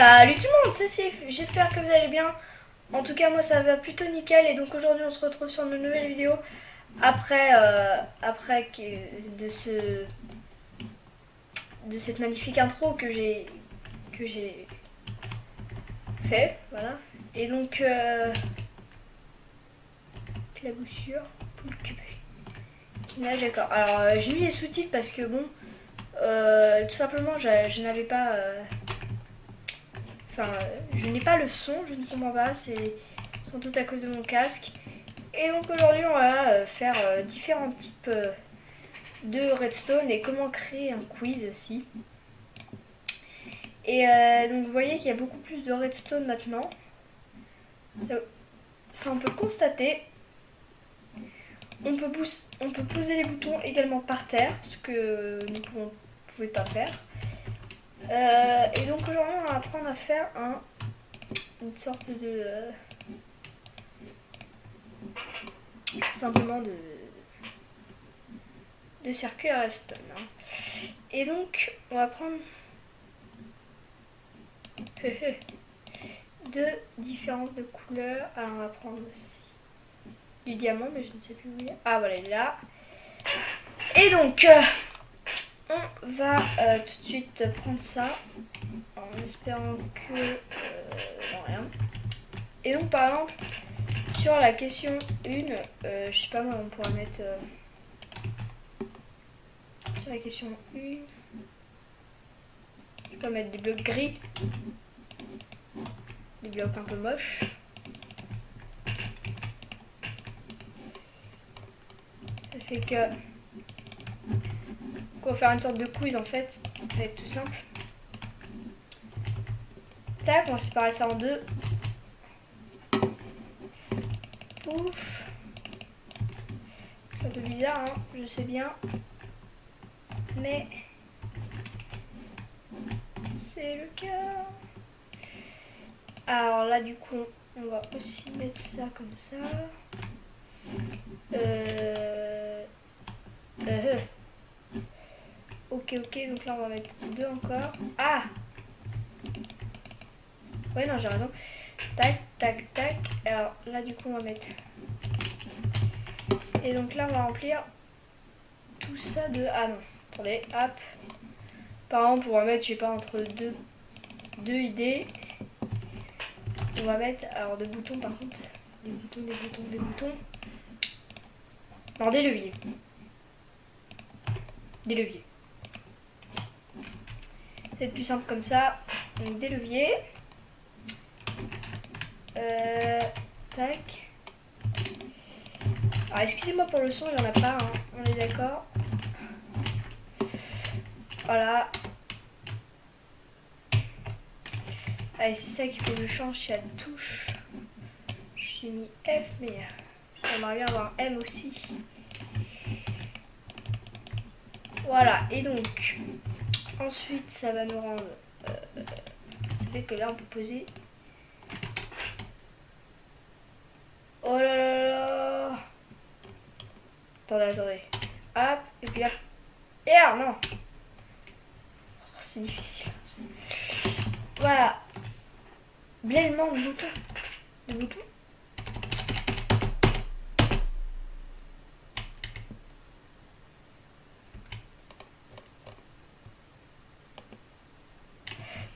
Salut tout le monde, c'est Sif, j'espère que vous allez bien. En tout cas moi ça va plutôt nickel et donc aujourd'hui on se retrouve sur une nouvelle vidéo après, de cette magnifique intro que j'ai fait, voilà. Et donc claboussure, poule qui nage, d'accord. Alors j'ai mis les sous-titres parce que bon, tout simplement je n'avais pas... Enfin, je n'ai pas le son, je ne comprends pas, c'est sans doute à cause de mon casque. Et donc aujourd'hui on va faire différents types de redstone et comment créer un quiz aussi. Et donc vous voyez qu'il y a beaucoup plus de redstone maintenant. Ça on peut le constater. On peut poser les boutons également par terre, ce que nous ne pouvons pas faire. Et donc aujourd'hui on va apprendre à faire une sorte de... simplement de circuit à redstone. Hein. Et donc on va prendre deux différentes de couleurs. Alors on va prendre aussi du diamant, mais je ne sais plus où il est. Ah voilà, il est là. Et donc on va tout de suite prendre ça en espérant que non, rien. Et donc par exemple sur la question 1, je sais pas moi, on pourra mettre sur la question 1, je peux mettre des blocs gris, des blocs un peu moches. Ça fait que on va faire une sorte de quiz en fait, ça va être tout simple. Tac, on va séparer ça en deux. Ouf. C'est un peu bizarre, hein, je sais bien. Mais c'est le cas. Alors là du coup on va aussi mettre ça comme ça. Ok, donc là on va mettre deux encore. Ah, ouais non j'ai raison. Tac, tac, tac. Alors là du coup on va mettre. Et donc là on va remplir tout ça de... Ah non, attendez, hop. Par exemple on va mettre, je sais pas, entre deux idées. On va mettre, alors des boutons par contre. Des boutons. Non, des leviers. C'est plus simple comme ça. Donc des leviers. Tac. Alors excusez-moi pour le son, il n'y en a pas, hein. On est d'accord. Voilà. Allez, c'est ça qu'il faut que je change, c'est la touche. J'ai mis F, mais j'aimerais bien avoir M aussi. Voilà, et donc ensuite ça va nous rendre... ça fait que là on peut poser... Oh là là là. Attendez. Hop, et puis là... Et alors non. Oh, c'est difficile. Voilà. Blélement de boutons.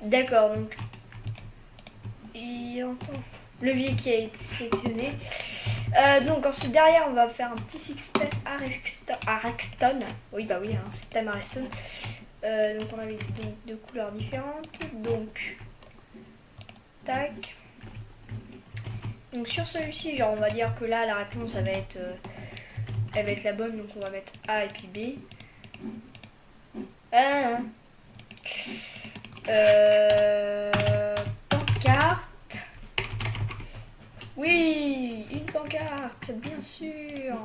D'accord, donc il entend levier qui a été sélectionné. Donc ensuite derrière on va faire un petit système à redstone. Oui bah oui, un système à redstone. Donc on avait deux couleurs différentes. Donc tac. Donc sur celui-ci, genre on va dire que là la réponse elle va être la bonne, donc on va mettre A et puis B. Pancarte. Oui, une pancarte, bien sûr.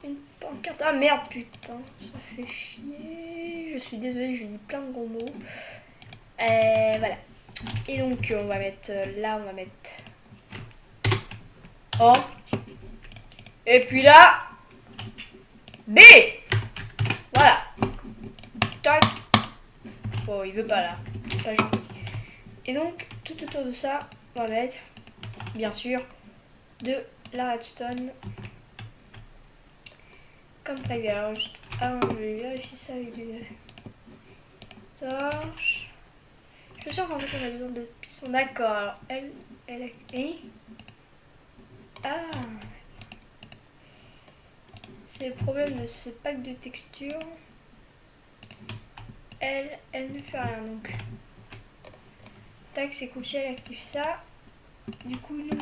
Une pancarte. Ah merde, putain, ça fait chier. Je suis désolée, je dis plein de gros mots. Voilà. Et donc on va mettre là, on va mettre A. Et puis là, B. Voilà. Tac. Oh, il veut pas là. Pas gentil. Et donc, tout autour de ça, on va mettre, bien sûr, de la redstone. Comme prévu. Alors, juste avant, je vais vérifier ça avec du torche. Je suis sûre qu'en fait, on a besoin de pistons. D'accord, alors elle et... Ah, c'est le problème de ce pack de textures. Elle ne fait rien, donc... Tac, c'est cool si elle active ça. Du coup, nous...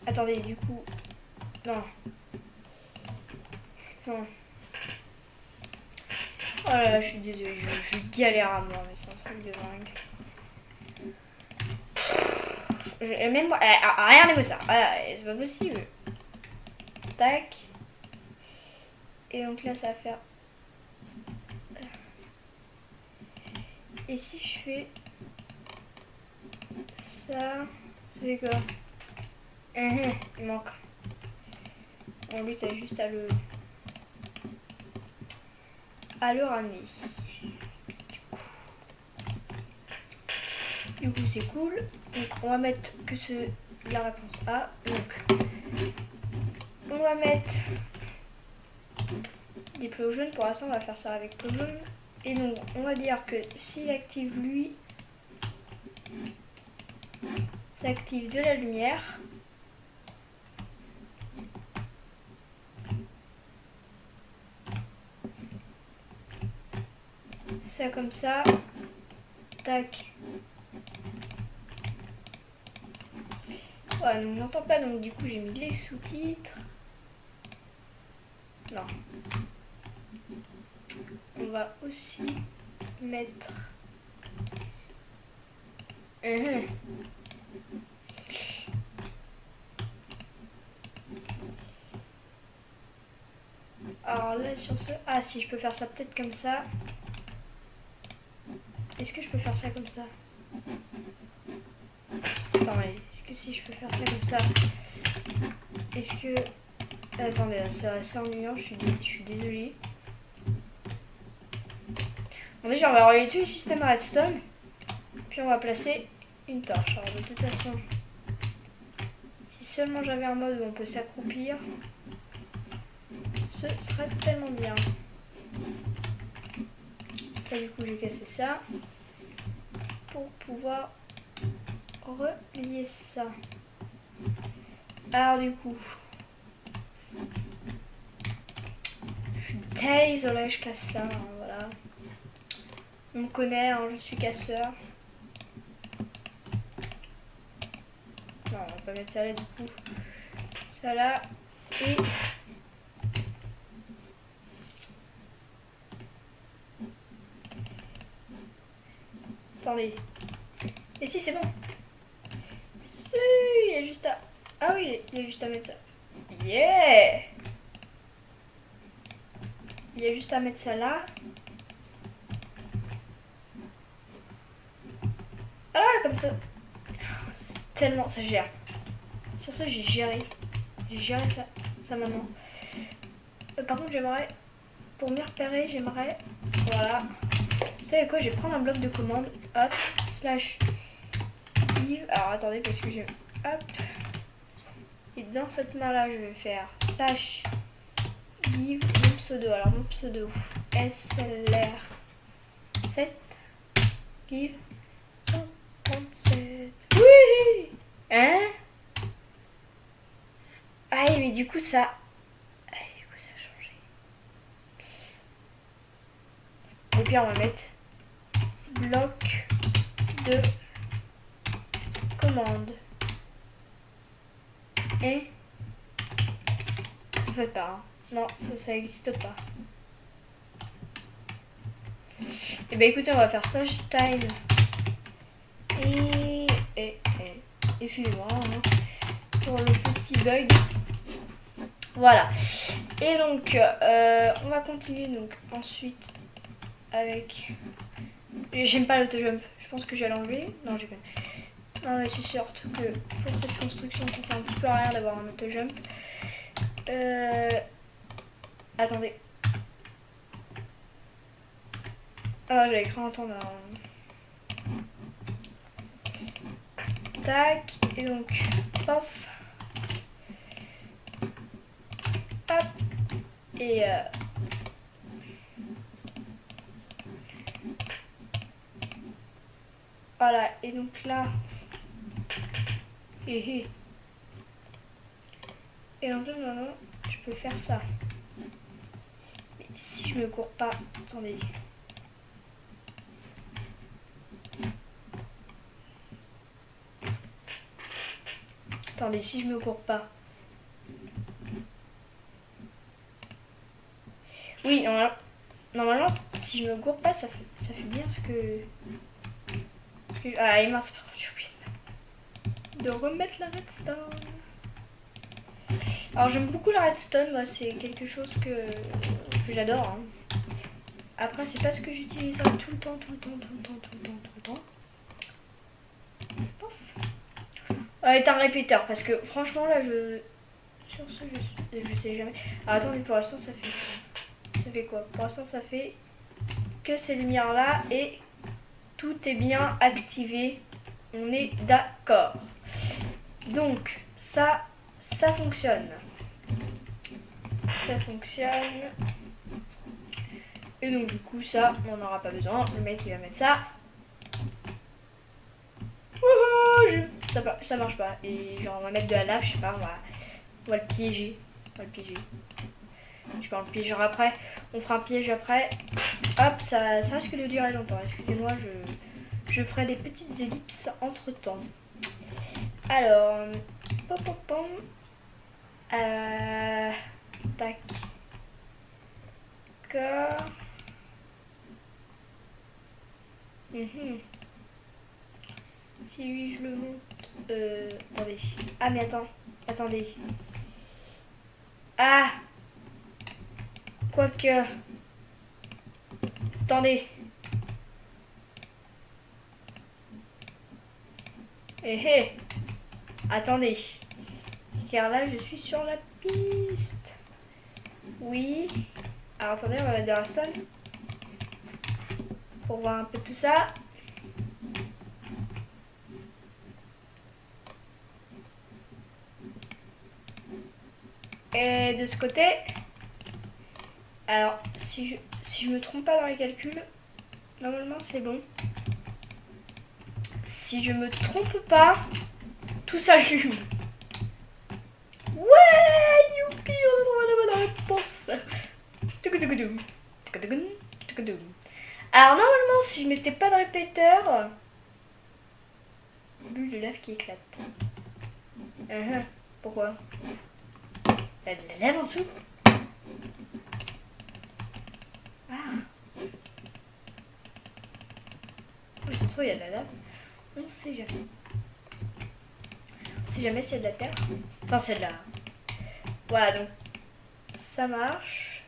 Attendez, du coup... Non. Non. Oh là là, je suis désolée, je galère à moi, mais c'est un truc de dingue. Même moi... Regardez moi ça. C'est pas possible. Tac. Et donc là, ça va faire... Et si je fais... Ça... Ça fait quoi? Il manque. Bon, lui, t'as juste à le ramener. Du coup, c'est cool. Donc, on va mettre que la réponse A. Donc, on va mettre des plots jaunes. Pour l'instant, on va faire ça avec plots jaunes. Et donc, on va dire que s'il active lui, ça active de la lumière. Ça comme ça. Tac. Ouais, donc on n'entend pas, donc du coup j'ai mis les sous-titres. Non. On va aussi mettre... Alors là sur ce... Ah si, je peux faire ça peut-être comme ça. Est-ce que je peux faire ça comme ça? Attends, mais est-ce que si je peux faire ça comme ça? Est-ce que... Attendez, là, c'est assez ennuyant, je suis désolée. Bon, déjà, on va relier tous les systèmes à redstone. Puis on va placer une torche. Alors de toute façon, si seulement j'avais un mode où on peut s'accroupir, ce serait tellement bien. Là, du coup, j'ai cassé ça pour pouvoir relier ça. Alors du coup, je suis désolée, je casse ça, hein, voilà. On me connaît, hein, je suis casseur. Non, on va pas mettre ça là du coup. Ça là et... Attendez. Et si c'est bon. Si, il y a juste à... Ah oui, il y a juste à mettre ça. Yeah. Il y a juste à mettre ça là. Ah, comme ça. Tellement, ça gère. Sur ce, j'ai géré. J'ai géré ça maintenant. Par contre, j'aimerais, pour m'y repérer, j'aimerais, voilà. Vous savez quoi, je vais prendre un bloc de commande. Hop, slash give. Alors attendez, parce que j'ai... Hop. Et dans cette main-là, je vais faire slash give mon pseudo. Alors mon pseudo, SLR7 give 137. Oui. Hein? Ah mais du coup ça... Ah, du coup ça a changé. Et puis on va mettre bloc de commande. Et... Ça fait pas. Hein. Non, ça n'existe pas. Et bah écoutez, on va faire slash time. Excusez-moi hein, pour le petit bug. Voilà. Et donc, on va continuer donc ensuite avec... J'aime pas l'autojump. Je pense que je vais l'enlever. Non, j'ai pas. Non, mais c'est surtout que pour cette construction, ça sert un petit peu à rien d'avoir un autojump. Attendez. Ah, j'avais cru entendre un... tac. Et donc, pof. Hop. Et voilà. Et donc là. Et donc là, non, je peux faire ça. Mais si je me cours pas, attendez. Attendez, si je me cours pas. Oui, normalement, si je me cours pas, ça fait bien ce que ah, et mince, par contre, j'ai oublié de remettre la redstone. Alors, j'aime beaucoup la redstone, moi, c'est quelque chose que j'adore. Hein. Après, c'est pas ce que j'utiliserai tout le temps. Pof. Est un répéteur, parce que franchement, là, sur ce, je sais jamais. Alors, attendez, pour l'instant, ça fait ça. Ça fait quoi? Pour l'instant, ça fait que ces lumières-là et tout est bien activé. On est d'accord. Donc, ça fonctionne. Ça fonctionne. Et donc, du coup, ça, on n'en aura pas besoin. Le mec, il va mettre ça. Ça marche pas. Et genre, on va mettre de la lave, je sais pas, on va le piéger. Je sais pas, on le piégera après. On fera un piège après. Hop, ça risque de durer longtemps. Excusez-moi, je ferai des petites ellipses entre temps. Alors, tac. D'accord. Si lui je le monte. Attendez. Ah mais attendez. Ah. Quoique. Attendez. Attendez. Car là je suis sur la piste. Oui. Alors attendez, on va mettre de la redstone. Pour voir un peu tout ça. Et de ce côté, alors si je me trompe pas dans les calculs, normalement c'est bon. Si je me trompe pas, tout s'allume. Ouais, youpi, on a la bonne réponse. Alors normalement, si je mettais pas de répéteur, bulle de lave qui éclate. Pourquoi? Il y a de la lave en dessous. Ah. Oui, ça se trouve, il y a de la lave. On sait jamais. On sait jamais s'il y a de la terre. Enfin, c'est de la... Voilà, donc ça marche.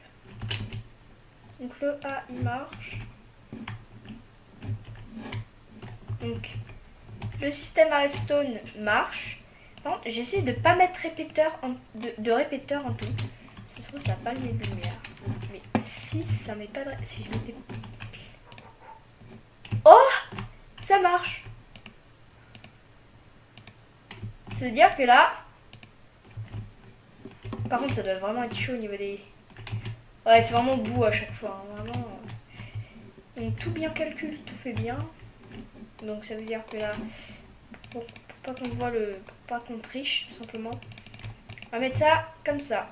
Donc le A, il marche. Donc le système redstone marche. J'essaie de pas mettre répéteur de répéteur en tout. Ça se trouve, ça n'a pas mis de lumière. Mais si ça met pas de... Si je mettais... Oh, ça marche. C'est-à-dire que là... Par contre, ça doit vraiment être chaud au niveau des... Ouais, c'est vraiment bout à chaque fois. Hein, vraiment. Donc tout bien calculé, tout fait bien. Donc ça veut dire que là... Pour pas qu'on voit le... Pour pas qu'on triche, tout simplement. On va mettre ça comme ça.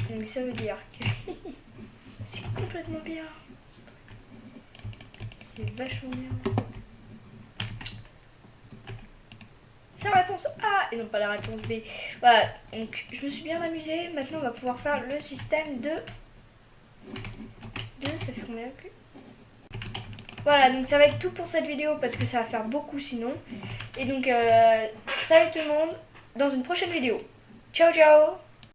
Donc ça veut dire que... C'est complètement bien. C'est vachement bien. C'est la réponse A et non pas la réponse B. Voilà, donc je me suis bien amusée. Maintenant on va pouvoir faire le système de... Ça fait combien plus? Voilà, donc ça va être tout pour cette vidéo parce que ça va faire beaucoup sinon. Et donc salut tout le monde, dans une prochaine vidéo. Ciao ciao.